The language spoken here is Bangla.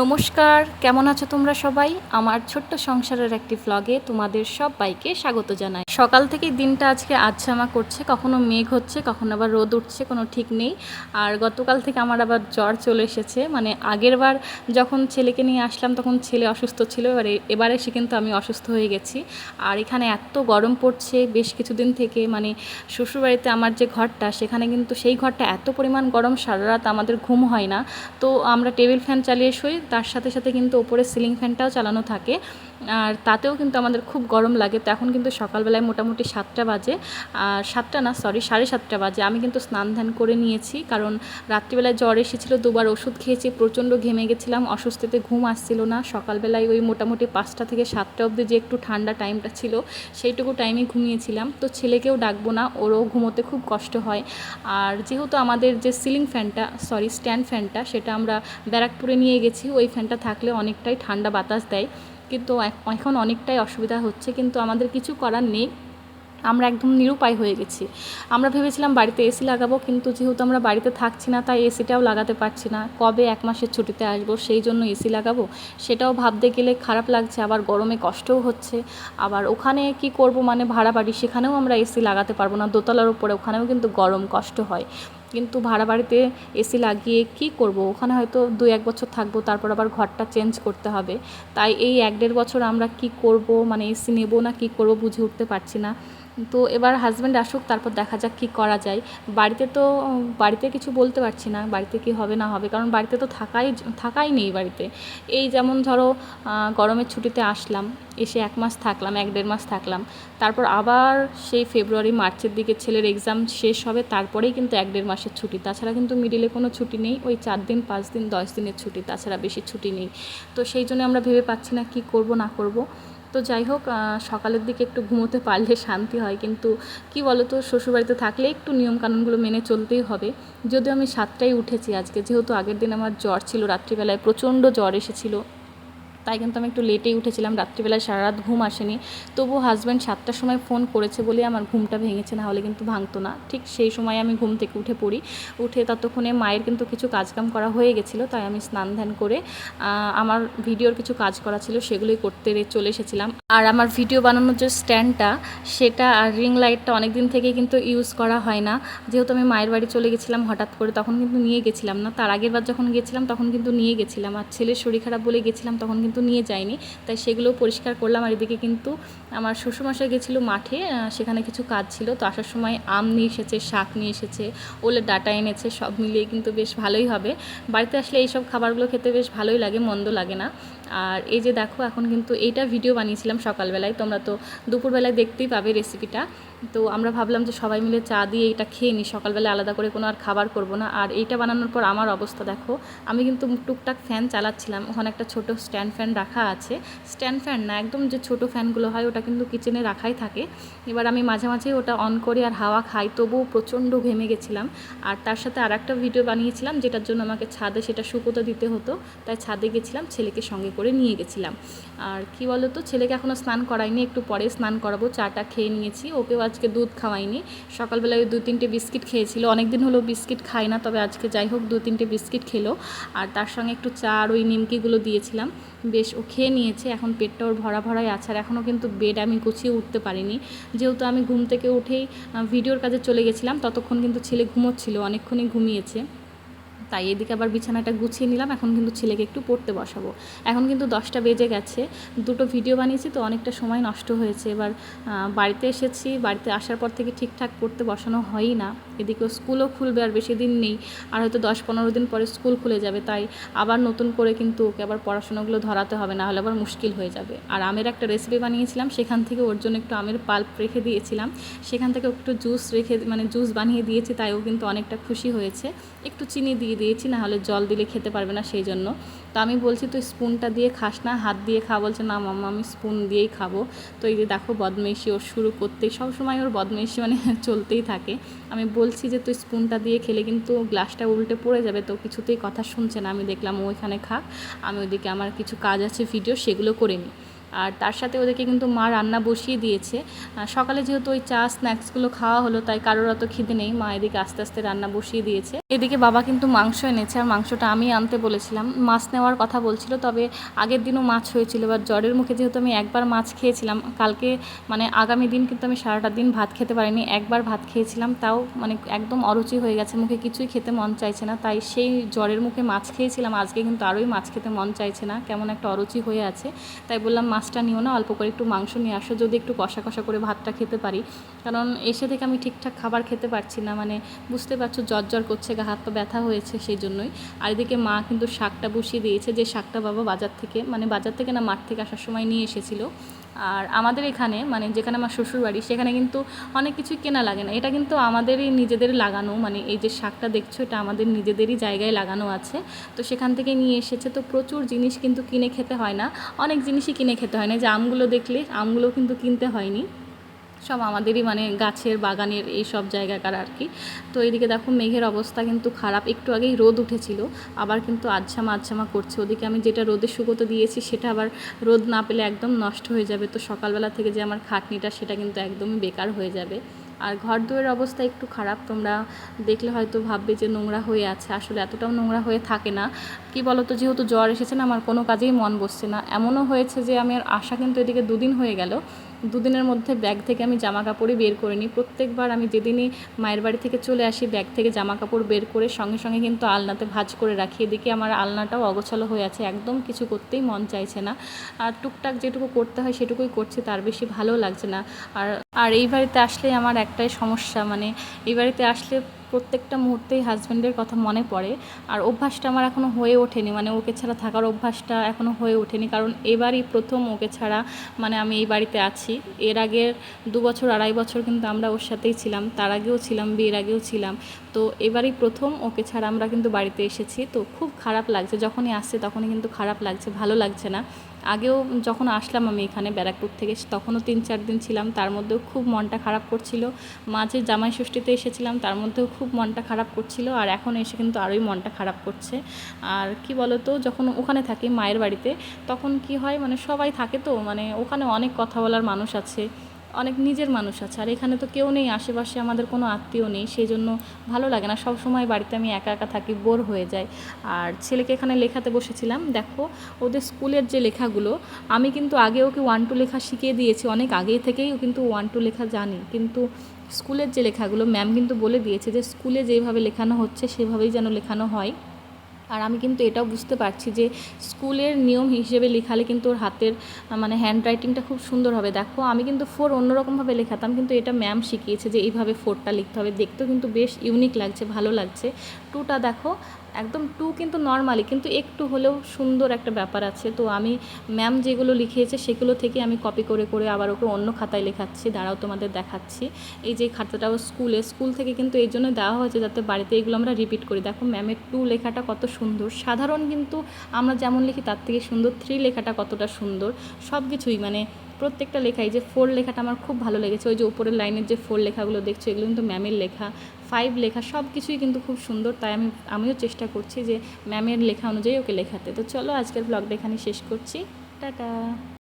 নমস্কার, কেমন আছো তোমরা সবাই? আমার ছোট্ট সংসারের একটি ভ্লগে তোমাদের সবাইকে স্বাগত জানাই। সকাল থেকেই দিনটা আজকে আধঝামা করছে, কখনো মেঘ হচ্ছে, কখনো আবার রোদ উঠছে, কোনো ঠিক নেই। আর গতকাল থেকে আমার আবার জ্বর চলে এসেছে। মানে আগের বার যখন ছেলেকে নিয়ে আসলাম তখন ছেলে অসুস্থ ছিল, এবার এসে কিন্তু আমি অসুস্থ হয়ে গেছি। আর এখানে এত গরম পড়ছে বেশ কিছুদিন থেকে, মানে শ্বশুরবাড়িতে আমার যে ঘরটা সেখানে কিন্তু সেই ঘরটা এত পরিমাণ গরম, সারা রাত আমাদের ঘুম হয় না। তো আমরা টেবিল ফ্যান চালিয়ে শুই, তার সাথে সাথে কিন্তু ওপরে সিলিং ফ্যানটাও চালানো থাকে, আর তাতেও কিন্তু আমাদের খুব গরম লাগে। তো এখন কিন্তু সকালবেলায় মোটামুটি 7টা বাজে, আর 7টা না, সরি 7:30 বাজে। আমি কিন্তু স্নান ধ্যান করে নিয়েছি, কারণ রাত্রিবেলায় জ্বর এসেছিলো, দুবার ওষুধ খেয়েছি, প্রচণ্ড ঘেমে গেছিলাম, অস্বস্তিতে ঘুম আসছিল না। সকালবেলায় ওই মোটামুটি 5টা থেকে 7টা অবধি যে একটু ঠান্ডা টাইমটা ছিল সেইটুকু টাইমে ঘুমিয়েছিলাম। তো ছেলেকেও ডাকবো না, ওরও ঘুমোতে খুব কষ্ট হয়। আর যেহেতু আমাদের যে সিলিং ফ্যানটা, সরি স্ট্যান্ড ফ্যানটা, সেটা আমরা ব্যারাকপুরে নিয়ে গেছি। ওই ফ্যানটা থাকলে অনেকটাই ঠান্ডা বাতাস দেয়, কিন্তু এখন অনেকটাই অসুবিধা হচ্ছে, কিন্তু আমাদের কিছু করার নেই। আমরা একদম নিরুপায় হয়ে গেছি। আমরা ভেবেছিলাম বাড়িতে এসি লাগাবো, কিন্তু যেহেতু আমরা বাড়িতে থাকছি না তাই এসিটাও লাগাতে পারছি না। কবে 1 মাসের ছুটিতে আসবো, সেই জন্য এসি লাগাবো সেটাও ভাবতে গেলে খারাপ লাগছে, আবার গরমে কষ্টও হচ্ছে। আবার ওখানে কি করব, মানে ভাড়া বাড়ি, সেখানেও আমরা এসি লাগাতে পারবো না, দোতলার উপরে, ওখানেও কিন্তু গরম কষ্ট হয়। কিন্তু ভাড়া বাড়িতে এসি লাগিয়ে কি করব, ওখানে হয়তো 2-1 বছর থাকবো, তারপর আবার ঘরটা চেঞ্জ করতে হবে। তাই এই 1-1.5 বছর আমরা কি করব, মানে এসি নেব না কি করব বুঝে উঠতে পারছি না। তো এবার হাজব্যান্ড আসুক, তারপর দেখা যাক কী করা যায়। বাড়িতে কিছু বলতে পারছি না, বাড়িতে কি হবে না হবে, কারণ বাড়িতে তো থাকাই নেই বাড়িতে। এই যেমন ধরো গরমের ছুটিতে আসলাম, এসে 1 মাস থাকলাম, 1-1.5 মাস থাকলাম, তারপর আবার সেই ফেব্রুয়ারি মার্চের দিকে ছেলের এক্সাম শেষ হবে, তারপরেই কিন্তু 1-1.5 মাসের ছুটি, তাছাড়া কিন্তু মিডিলে কোনো ছুটি নেই। ওই 4 দিন 5 দিন 10 দিনের ছুটি, তাছাড়া বেশি ছুটি নেই। তো সেই জন্য আমরা ভেবে পাচ্ছি না কি করব না করব। তো যাই হোক, সকালের দিকে একটু ঘুমোতে পারলে শান্তি হয়, কিন্তু কি বলো তো, শ্বশুরবাড়িতে থাকলে একটু নিয়মকানুনগুলো মেনে চলতেই হবে। যদিও আমি 7টায় উঠেছি আজকে, যেহেতু আগের দিন আমার জ্বর ছিল, রাত্রিবেলায় প্রচণ্ড জ্বর এসেছিলো, তাই কিন্তু আমি একটু লেটেই উঠেছিলাম, রাত্রিবেলায় সারা রাত ঘুম আসেনি। তবু হাজব্যান্ড 7টার সময় ফোন করেছে বলে আমার ঘুমটা ভেঙেছে, না হলে কিন্তু ভাঙতো না। ঠিক সেই সময় আমি ঘুম থেকে উঠে পড়ি, উঠে ততক্ষণে মায়ের কিন্তু কিছু কাজকাম করা হয়ে গেছিলো, তাই আমি স্নান ধ্যান করে আমার ভিডিওর কিছু কাজ করা ছিল সেগুলোই করতে চলে এসেছিলাম। আর আমার ভিডিও বানানোর যে স্ট্যান্ডটা, সেটা আর রিং লাইটটা অনেক দিন থেকেই কিন্তু ইউজ করা হয় না। যেহেতু আমি মায়ের বাড়ি চলে গেছিলাম হঠাৎ করে, তখন কিন্তু নিয়ে গেছিলাম না, তার আগের বার যখন গেছিলাম তখন কিন্তু নিয়ে গেছিলাম, আর ছেলের শরীর খারাপ বলে গেছিলাম, তখন কিন্তু নিয়ে যাইনি, তাই সেগুলো পরিষ্কার করলাম। আর এদিকে কিন্তু আমার শ্বশুরমশাই গেছিলো মাঠে, সেখানে কিছু কাজ ছিল, তো আসার সময় আম নিয়ে এসেছে, শাক নিয়ে এসেছে, ওলের ডাঁটা এনেছে, সব মিলিয়ে কিন্তু বেশ ভালোই হবে। বাড়িতে আসলে এইসব খাবারগুলো খেতে বেশ ভালোই লাগে, মন্দ লাগে না। আর এই যে দেখো, এখন কিন্তু এইটা ভিডিও বানিয়েছিলাম সকালবেলায়, তোমরা তো দুপুরবেলায় দেখতেই পাবে রেসিপিটা। তো আমরা ভাবলাম যে সবাই মিলে চা দিয়ে এটা খেয়ে নিই, সকালবেলা আলাদা করে কোনো আর খাবার করব না। আর এইটা বানানোর পর আমার অবস্থা দেখো, আমি কিন্তু টুকটাক ফ্যান চালাচ্ছিলাম, ওখানে একটা ছোট স্ট্যান্ড ফ্যান রাখা আছে, স্ট্যান্ড ফ্যান না, একদম যে ছোট ফ্যানগুলো হয়, ওটা কিন্তু কিচেনে রাখাই থাকে। এবার আমি মাঝে মাঝে ওটা অন করে আর হাওয়া খাই, তবুও প্রচণ্ড ঘেমে গেছিলাম। আর তার সাথে আর একটা ভিডিও বানিয়েছিলাম, যেটার জন্য আমাকে ছাদে সেটা শুকোতে দিতে হতো, তাই ছাদে গেছিলাম, ছেলেকে সঙ্গে করে নিয়ে গেছিলাম। আর কি বলো তো, ছেলেকে এখনও স্নান করাইনি, একটু পরে স্নান করাবো। চাটা খেয়ে নিয়েছি, ওকেও আজকে দুধ খাওয়াইনি, সকালবেলায় ওই 2-3টে বিস্কিট খেয়েছিল, অনেক দিন হলো বিস্কিট খাই না, তবে আজকে যাই হোক 2-3টে বিস্কিট খেলো। আর তার সঙ্গে একটু চা আর ওই নিমকিগুলো দিয়েছিলাম, বেশ ও খেয়ে নিয়েছে, এখন পেটটা ওর ভরা ভরাই আছে। আর এখনও কিন্তু বেড আমি গুছিয়ে উঠতে পারিনি, যেহেতু আমি ঘুম থেকে উঠেই ভিডিওর কাজে চলে গেছিলাম, ততক্ষণ কিন্তু ছেলে ঘুমোচ্ছিল, অনেকক্ষণই ঘুমিয়েছে। তাই এদিকে আবার বিছানাটা গুছিয়ে নিলাম, এখন কিন্তু ছেলেকে একটু পড়তে বসাবো। এখন কিন্তু 10টা বেজে গেছে, 2টো ভিডিও বানিয়েছি, তো অনেকটা সময় নষ্ট হয়েছে। এবার বাড়িতে এসেছি, বাড়িতে আসার পর থেকে ঠিকঠাক পড়তে বসানো হয়ই না। এদিকেও স্কুলও খুলবে, আর বেশি দিন নেই, আর হয়তো 10-15 দিন পরে স্কুল খুলে যাবে, তাই আবার নতুন করে কিন্তু ওকে আবার পড়াশোনাগুলো ধরাতে হবে, না হলে আবার মুশকিল হয়ে যাবে। আর আমের একটা রেসিপি বানিয়েছিলাম, সেখান থেকে ওর জন্য একটু আমের পাল্প রেখে দিয়েছিলাম, সেখান থেকে একটু জুস বানিয়ে দিয়েছি, তাই ও কিন্তু অনেকটা খুশি হয়েছে। একটু চিনি দিয়ে দিয়েছি, না হলে জল দিলে খেতে পারবে না, সেই জন্য। তো আমি বলছি তুই স্পুনটা দিয়ে খাস না, হাত দিয়ে খা, বলছে না মাম্মা আমি স্পুন দিয়েই খাবো। তো এই যে দেখো, বদমাইশি ওর শুরু করতেই, সবসময় ওর বদমাইশি মানে চলতেই থাকে। আমি বলছি যে তুই স্পুনটা দিয়ে খেলে কিন্তু গ্লাসটা উল্টে পড়ে যাবে, তো কিছুতেই কথা শুনছে না। আমি দেখলাম ও এখানে খাক, আমি ওইদিকে আমার কিছু কাজ আছে ভিডিও, সেগুলো করে নিই। আর তার সাথে ওদেরকে কিন্তু মা রান্না বসিয়ে দিয়েছে। সকালে যেহেতু ওই চা স্ন্যাক্সগুলো খাওয়া হলো, তাই কারোর অত খিদে নেই, মা এদিকে আস্তে আস্তে রান্না বসিয়ে দিয়েছে। এদিকে বাবা কিন্তু মাংস এনেছে, আর মাংসটা আমি আনতে বলেছিলাম। মাছ নেওয়ার কথা বলছিল, তবে আগের দিনও মাছ হয়েছিল। এবার জ্বরের মুখে যেহেতু আমি একবার মাছ খেয়েছিলাম কালকে, মানে আগামী দিন কিন্তু আমি সারাটা দিন ভাত খেতে পারিনি, একবার ভাত খেয়েছিলাম, তাও মানে একদম অরুচি হয়ে গেছে, মুখে কিছুই খেতে মন চাইছে না। তাই সেই জ্বরের মুখে মাছ খেয়েছিলাম, আজকে কিন্তু আরোই মাছ খেতে মন চাইছে না, কেমন একটা অরুচি হয়ে আছে। তাই বললাম মাছটা নিও না, অল্প করে একটু মাংস নিয়ে আসো, যদি একটু কষা কষা করে ভাতটা খেতে পারি। কারণ এসে থেকে আমি ঠিকঠাক খাবার খেতে পারছি না, মানে বুঝতে পারছো জ্বর করছে, গা হাত পা ব্যথা হয়েছে, সেই জন্যই। আর এদিকে মা কিন্তু শাকটা বসিয়ে দিয়েছে, যে শাকটা বাবা বাজার থেকে, মানে বাজার থেকে না, মাঠ থেকে আসার সময় নিয়ে এসেছিলো। আর আমাদের এখানে, মানে যেখানে আমার শ্বশুরবাড়ি, সেখানে কিন্তু অনেক কিছুই কেনা লাগে না, এটা কিন্তু আমাদেরই নিজেদের লাগানো, মানে এই যে শাকটা দেখছো এটা আমাদের নিজেদেরই জায়গায় লাগানো আছে। তো সেখান থেকে নিয়ে এসেছে, তো প্রচুর জিনিস কিন্তু কিনে খেতে হয় না, অনেক জিনিসই কিনে খেতে হয় না। যে আমগুলো দেখলে, আমগুলো কিন্তু কিনতে হয়নি, সব আমাদেরই মানে গাছের বাগানের এই সব জায়গাকার আর কি। তো এইদিকে দেখো মেঘের অবস্থা কিন্তু খারাপ, একটু আগেই রোদ উঠেছিল, আবার কিন্তু আঝামা করছে। ওদিকে আমি যেটা রোদে শুকোতে দিয়েছি সেটা আবার রোদ না পেলে একদম নষ্ট হয়ে যাবে, তো সকালবেলা থেকে যে আমার খাটনিটা সেটা কিন্তু একদমই বেকার হয়ে যাবে। আর ঘর দুয়ারের অবস্থা একটু খারাপ, তোমরা দেখলে হয়তো ভাববে যে নোংরা হয়ে আছে, আসলে এতটাও নোংরা হয়ে থাকে না। কি বলো তো, যেহেতু জ্বর এসেছে না, আমার কোনো কাজেই মন বসছে না। এমনও হয়েছে যে আমি আর আসা কিন্তু এদিকে 2 দিন হয়ে গেল, 2 দিনের মধ্যে ব্যাগ থেকে আমি জামা কাপড়ই বের করিনি। প্রত্যেকবার আমি যেদিনই মায়ের বাড়ি থেকে চলে আসি, ব্যাগ থেকে জামা কাপড় বের করে সঙ্গে সঙ্গে কিন্তু আলনাতে ভাঁজ করে রাখি। এদিকে আমার আলনাটাও অগোছালো হয়ে আছে, একদম কিছু করতেই মন চাইছে না। আর টুকটাক যেটুকু করতে হয় সেটুকুই করছি, তার বেশি ভালো লাগছে না। আর আর এই বাড়িতে আসলে আমার একটাই সমস্যা, মানে এই বাড়িতে আসলে প্রত্যেকটা মুহূর্তেই হাজব্যান্ডের কথা মনে পড়ে। আর অভ্যাসটা আমার এখনও হয়ে ওঠেনি, মানে ওকে ছাড়া থাকার অভ্যাসটা এখনও হয়ে ওঠেনি, কারণ এবারই প্রথম ওকে ছাড়া মানে আমি এই বাড়িতে আছি। এর আগের 2 বছর 2.5 বছর কিন্তু আমরা ওর সাথেই ছিলাম, তার আগেও ছিলাম, বিয়ের আগেও ছিলাম। তো এবারই প্রথম ওকে ছাড়া আমরা কিন্তু বাড়িতে এসেছি, তো খুব খারাপ লাগছে। যখনই আসছে তখনই কিন্তু খারাপ লাগছে, ভালো লাগছে না। আগেও যখন আসলাম আমি এখানে ব্যারাকপুর থেকে, তখনও 3-4 দিন ছিলাম, তার মধ্যেও খুব মনটা খারাপ করছিল। মাঝে জামাই ষষ্ঠীতে এসেছিলাম, তার মধ্যেও খুব মনটা খারাপ করছিল, আর এখন এসে কিন্তু আরোই মনটা খারাপ করছে। আর কি বলো তো, যখন ওখানে থাকি মায়ের বাড়িতে, তখন কি হয়, মানে সবাই থাকে, তো মানে ওখানে অনেক কথা বলার মানুষ আছে, অনেক নিজের মানুষ আছে। আর এখানে তো কেউ নেই, আশেপাশে আমাদের কোনো আত্মীয় নেই, সেই জন্য ভালো লাগে না। সব সময় বাড়িতে আমি একা একা থাকি, বোর হয়ে যায়। আর ছেলেকে এখানে লেখাতে বসেছিলাম, দেখো ওদের স্কুলের যে লেখাগুলো, আমি কিন্তু আগে ওকে 1-2 লেখা শিখিয়ে দিয়েছি, অনেক আগেই থেকেই ও কিন্তু 1-2 লেখা জানি, কিন্তু স্কুলের যে লেখাগুলো ম্যাম কিন্তু বলে দিয়েছে যে স্কুলে যেভাবে লেখানো হচ্ছে সেভাবেই যেন লেখানো হয়। আর আমি কিন্তু এটাও বুঝতে পারছি যে স্কুলের নিয়ম হিসেবে লেখালে কিন্তু ওর হাতের মানে হ্যান্ডরাইটিংটা খুব সুন্দর হবে। দেখো আমি কিন্তু 4 অন্যরকমভাবে লেখাতাম, কিন্তু এটা ম্যাম শিখিয়েছে যে এইভাবে 4টা লিখতে হবে, দেখতেও কিন্তু বেশ ইউনিক লাগছে, ভালো লাগছে। 2টা দেখো একদম 2 কিন্তু নর্মালি, কিন্তু একটু হলেও সুন্দর একটা ব্যাপার আছে। তো আমি ম্যাম যেগুলো লিখিয়েছে সেগুলো থেকে আমি কপি করে করে আবার ওকে অন্য খাতায় লেখাচ্ছি, দাঁড়াও তোমাদের দেখাচ্ছি। এই যে খাতাটাও স্কুল থেকে কিন্তু এই জন্য দেওয়া হয়েছে যাতে বাড়িতে এগুলো আমরা রিপিট করি। দেখো ম্যামের 2 লেখাটা কত সুন্দর, সাধারণ কিন্তু আমরা যেমন লিখি তার থেকে সুন্দর। 3 লেখাটা কতটা সুন্দর, সব কিছুই মানে প্রত্যেকটা লেখাই। যে 4 লেখাটা আমার খুব ভালো লেগেছে, ওই যে উপরের লাইনের যে 4 লেখাগুলো দেখছো এগুলো কিন্তু ম্যামের লেখা। 5 লেখা, সব কিছুই কিন্তু খুব সুন্দর। তাই আমিও চেষ্টা করছি যে ম্যামের লেখা অনুযায়ী ওকে লেখাতে। তো চলো আজকের ব্লগটা এখানে শেষ করছি, টাটা।